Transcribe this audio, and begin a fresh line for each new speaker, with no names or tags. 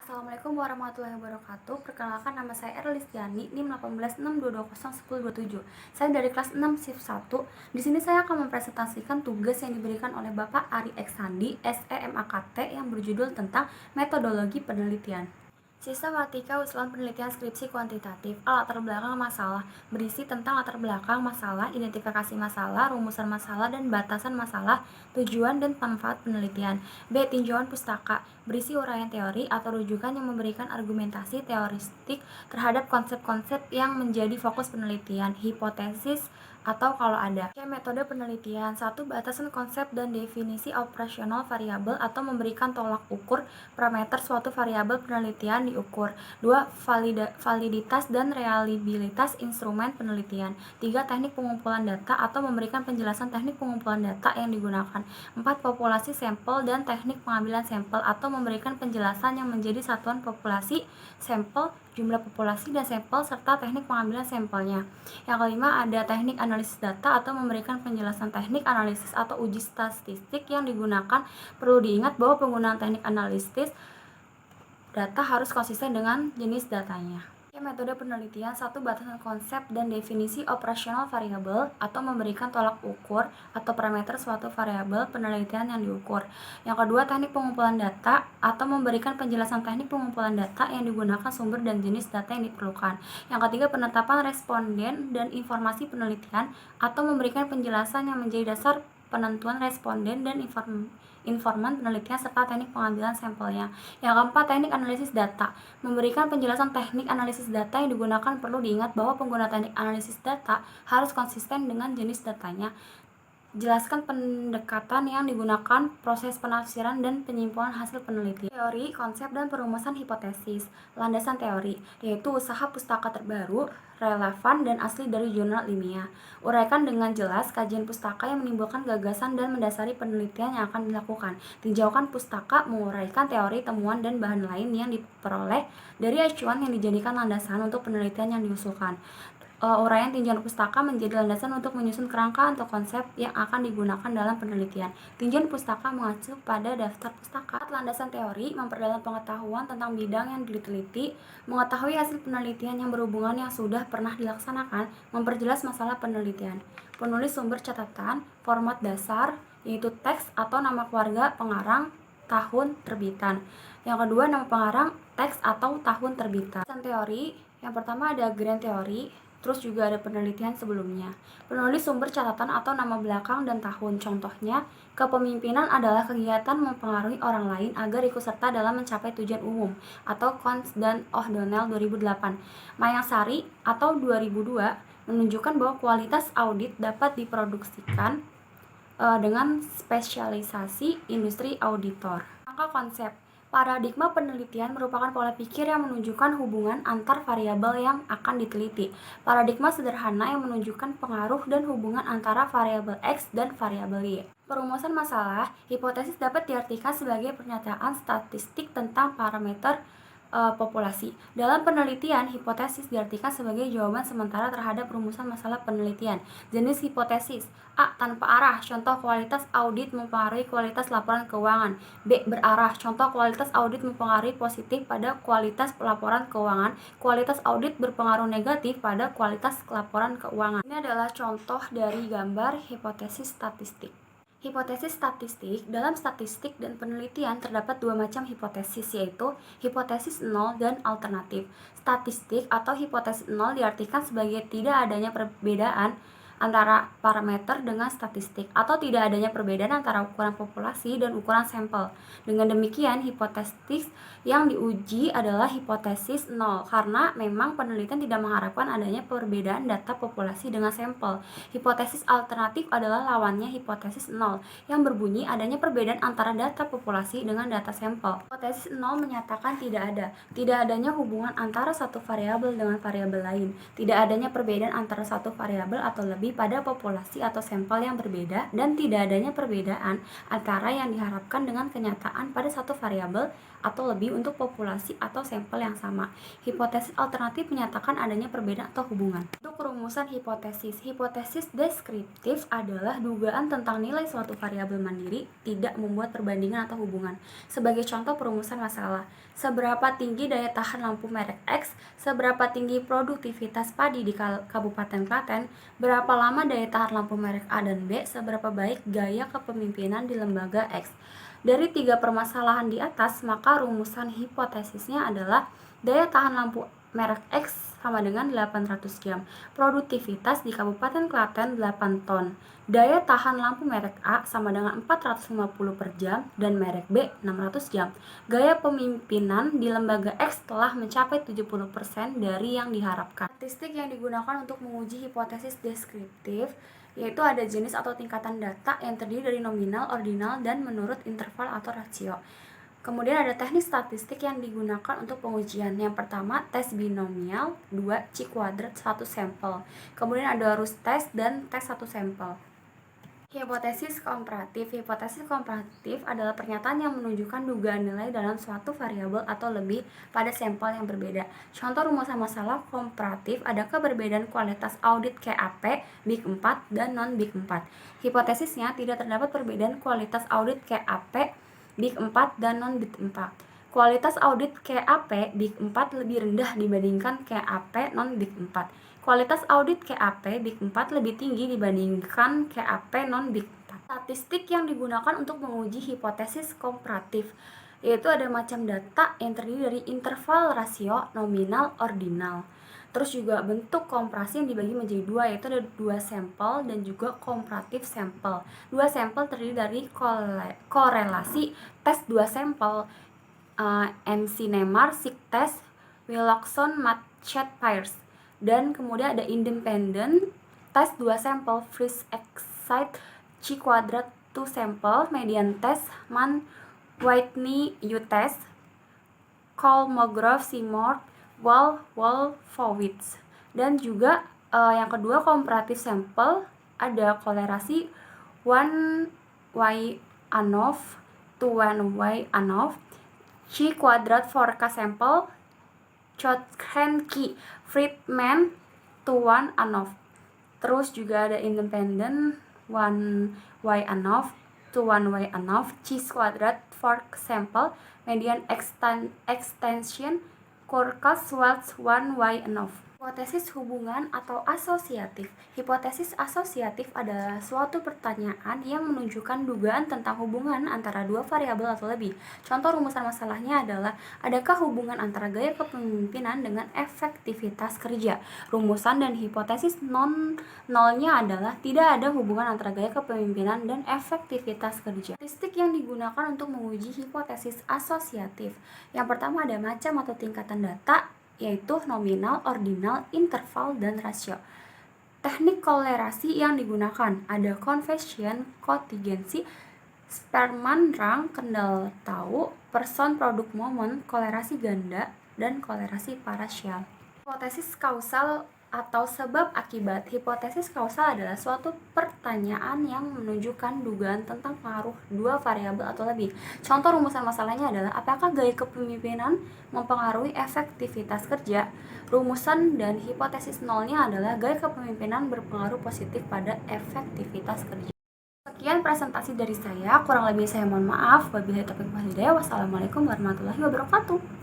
Assalamualaikum warahmatullahi wabarakatuh. Perkenalkan, nama saya Erlistiani, NIM 18622011027. Saya dari kelas 6 shift 1. Di sini saya akan mempresentasikan tugas yang diberikan oleh Bapak Ari Eksandi, SEMAKT, yang berjudul tentang metodologi penelitian. Sistematika usulan penelitian skripsi kuantitatif. Latar belakang masalah berisi tentang latar belakang masalah, identifikasi masalah, rumusan masalah, dan batasan masalah, tujuan dan manfaat penelitian. B. Tinjauan pustaka berisi uraian teori atau rujukan yang memberikan argumentasi teoristik terhadap konsep-konsep yang menjadi fokus penelitian, hipotesis, atau kalau ada. Metode penelitian. 1. Batasan konsep dan definisi operasional variabel atau memberikan tolak ukur parameter suatu variabel penelitian diukur. 2. Validitas dan reliabilitas instrumen penelitian. 3. Teknik pengumpulan data atau memberikan penjelasan teknik pengumpulan data yang digunakan. 4. Populasi sampel dan teknik pengambilan sampel atau memberikan penjelasan yang menjadi satuan populasi, sampel, jumlah populasi dan sampel, serta teknik pengambilan sampelnya. Yang kelima, ada teknik analisis data atau memberikan penjelasan teknik analisis atau uji statistik yang digunakan. Perlu diingat bahwa penggunaan teknik analisis data harus konsisten dengan jenis datanya. Metode penelitian. 1. Batasan konsep dan definisi operasional variabel atau memberikan tolak ukur atau parameter suatu variabel penelitian yang diukur. Yang kedua, teknik pengumpulan data atau memberikan penjelasan teknik pengumpulan data yang digunakan, sumber dan jenis data yang diperlukan. Yang ketiga, penetapan responden dan informasi penelitian atau memberikan penjelasan yang menjadi dasar penentuan responden dan informan penelitian serta teknik pengambilan sampelnya. Yang keempat, teknik analisis data. Memberikan penjelasan teknik analisis data yang digunakan. Perlu diingat bahwa pengguna teknik analisis data harus konsisten dengan jenis datanya. Jelaskan pendekatan yang digunakan, proses penafsiran dan penyimpulan hasil penelitian. Teori, konsep, dan perumusan hipotesis. Landasan teori, yaitu usaha pustaka terbaru, relevan, dan asli dari jurnal ilmiah. Uraikan dengan jelas kajian pustaka yang menimbulkan gagasan dan mendasari penelitian yang akan dilakukan. Tinjaukan pustaka menguraikan teori, temuan, dan bahan lain yang diperoleh dari acuan yang dijadikan landasan untuk penelitian yang diusulkan. Uraian tinjauan pustaka menjadi landasan untuk menyusun kerangka atau konsep yang akan digunakan dalam penelitian. Tinjauan pustaka mengacu pada daftar pustaka. Landasan teori memperdalam pengetahuan tentang bidang yang diteliti, mengetahui hasil penelitian yang berhubungan yang sudah pernah dilaksanakan, memperjelas masalah penelitian. Penulis sumber catatan, format dasar, yaitu teks atau nama keluarga pengarang, tahun terbitan. Yang kedua, nama pengarang, teks atau tahun terbitan. Teori, yang pertama ada grand teori, terus juga ada penelitian sebelumnya. Penulis sumber catatan atau nama belakang dan tahun. Contohnya, kepemimpinan adalah kegiatan mempengaruhi orang lain agar ikut serta dalam mencapai tujuan umum, atau Cons dan O'Donnell 2008. Mayangsari atau 2002 menunjukkan bahwa kualitas audit dapat diproduksikan dengan spesialisasi industri auditor. Angka konsep. Paradigma penelitian merupakan pola pikir yang menunjukkan hubungan antar variabel yang akan diteliti. Paradigma sederhana yang menunjukkan pengaruh dan hubungan antara variabel X dan variabel Y. Perumusan masalah. Hipotesis dapat diartikan sebagai pernyataan statistik tentang parameter populasi. Dalam penelitian, hipotesis diartikan sebagai jawaban sementara terhadap rumusan masalah penelitian. Jenis hipotesis. A. Tanpa arah, contoh kualitas audit mempengaruhi kualitas laporan keuangan. B. Berarah, contoh kualitas audit mempengaruhi positif pada kualitas laporan keuangan. Kualitas audit berpengaruh negatif pada kualitas laporan keuangan. Ini adalah contoh dari gambar hipotesis statistik. Hipotesis statistik. Dalam statistik dan penelitian terdapat dua macam hipotesis, yaitu hipotesis nol dan alternatif. Statistik atau hipotesis nol diartikan sebagai tidak adanya perbedaan antara parameter dengan statistik, atau tidak adanya perbedaan antara ukuran populasi dan ukuran sampel. Dengan demikian, hipotesis yang diuji adalah hipotesis nol, karena memang penelitian tidak mengharapkan adanya perbedaan data populasi dengan sampel. Hipotesis alternatif adalah lawannya hipotesis nol, yang berbunyi adanya perbedaan antara data populasi dengan data sampel. Hipotesis nol menyatakan tidak adanya hubungan antara satu variabel dengan variabel lain, tidak adanya perbedaan antara satu variabel atau lebih terjadi pada populasi atau sampel yang berbeda dan tidak adanya perbedaan antara yang diharapkan dengan kenyataan pada satu variabel atau lebih untuk populasi atau sampel yang sama. Hipotesis alternatif menyatakan adanya perbedaan atau hubungan. Untuk rumusan hipotesis, hipotesis deskriptif adalah dugaan tentang nilai suatu variabel mandiri tidak membuat perbandingan atau hubungan. Sebagai contoh perumusan masalah, seberapa tinggi daya tahan lampu merek X, seberapa tinggi produktivitas padi di Kabupaten Klaten, berapa lama daya tahan lampu merek A dan B, seberapa baik gaya kepemimpinan di lembaga X. Dari 3 permasalahan di atas, maka rumusan hipotesisnya adalah daya tahan lampu merek X sama dengan 800 jam, produktivitas di Kabupaten Klaten 8 ton, daya tahan lampu merek A sama dengan 450 per jam dan merek B 600 jam. Gaya pemimpinan di lembaga X telah mencapai 70% dari yang diharapkan. Statistik yang digunakan untuk menguji hipotesis deskriptif yaitu ada jenis atau tingkatan data yang terdiri dari nominal, ordinal, dan menurut interval atau rasio. Kemudian ada teknik statistik yang digunakan untuk pengujian. Yang pertama, tes binomial, 2 C kuadrat 1 sampel. Kemudian ada Rust test dan tes 1 sampel. Hipotesis komparatif. Hipotesis komparatif adalah pernyataan yang menunjukkan dugaan nilai dalam suatu variabel atau lebih pada sampel yang berbeda. Contoh rumusan masalah komparatif, adakah perbedaan kualitas audit KAP Big 4 dan non-Big 4? Hipotesisnya tidak terdapat perbedaan kualitas audit KAP Big 4 dan non-Big 4. Kualitas audit KAP Big 4 lebih rendah dibandingkan KAP non-Big 4. Kualitas audit KAP Big 4 lebih tinggi dibandingkan KAP non-Big 4. Statistik yang digunakan untuk menguji hipotesis komparatif yaitu ada macam data yang terdiri dari interval, rasio, nominal, ordinal. Terus juga bentuk komparasi yang dibagi menjadi 2 yaitu ada 2 sampel dan juga komparatif sampel. 2 sampel terdiri dari korelasi tes 2 sampel MC-Neymar, SIG test, Willockson, Matchet Pairs. Dan kemudian ada independent test 2 sampel, Freeze Excite, C kuadrat 2 sampel, median test, Mann, Whitney, U test, Kolmogorov, Seymour, Wolfowitz. Dan juga yang kedua komparatif sampel ada korelasi 1Y ANOV to 1Y ANOV, C kuadrat 4K sampel, Chotkenky, Friedman to 1 ANOV. Terus juga ada independent 1Y ANOV to 1Y ANOV, C kuadrat 4 sampel, median extension, Kurkas Waltz 1Y ANOV. Hipotesis hubungan atau asosiatif. Hipotesis asosiatif adalah suatu pertanyaan yang menunjukkan dugaan tentang hubungan antara dua variabel atau lebih. Contoh rumusan masalahnya adalah, adakah hubungan antara gaya kepemimpinan dengan efektivitas kerja? Rumusan dan hipotesis nolnya adalah tidak ada hubungan antara gaya kepemimpinan dan efektivitas kerja. Statistik yang digunakan untuk menguji hipotesis asosiatif. Yang pertama ada macam atau tingkatan data, yaitu nominal, ordinal, interval, dan rasio. Teknik kolerasi yang digunakan ada conversion, contingency, Spearman rank, kendal tahu, person produk moment, kolerasi ganda, dan kolerasi parasial. Hipotesis kausal atau sebab akibat. Hipotesis kausal adalah suatu pertanyaan yang menunjukkan dugaan tentang pengaruh dua variabel atau lebih. Contoh rumusan masalahnya adalah, apakah gaya kepemimpinan mempengaruhi efektivitas kerja? Rumusan dan hipotesis nolnya adalah gaya kepemimpinan berpengaruh positif pada efektivitas kerja. Sekian presentasi dari saya, kurang lebih saya mohon maaf. Wabillahi taufiq wal hidayah. Wassalamualaikum warahmatullahi wabarakatuh.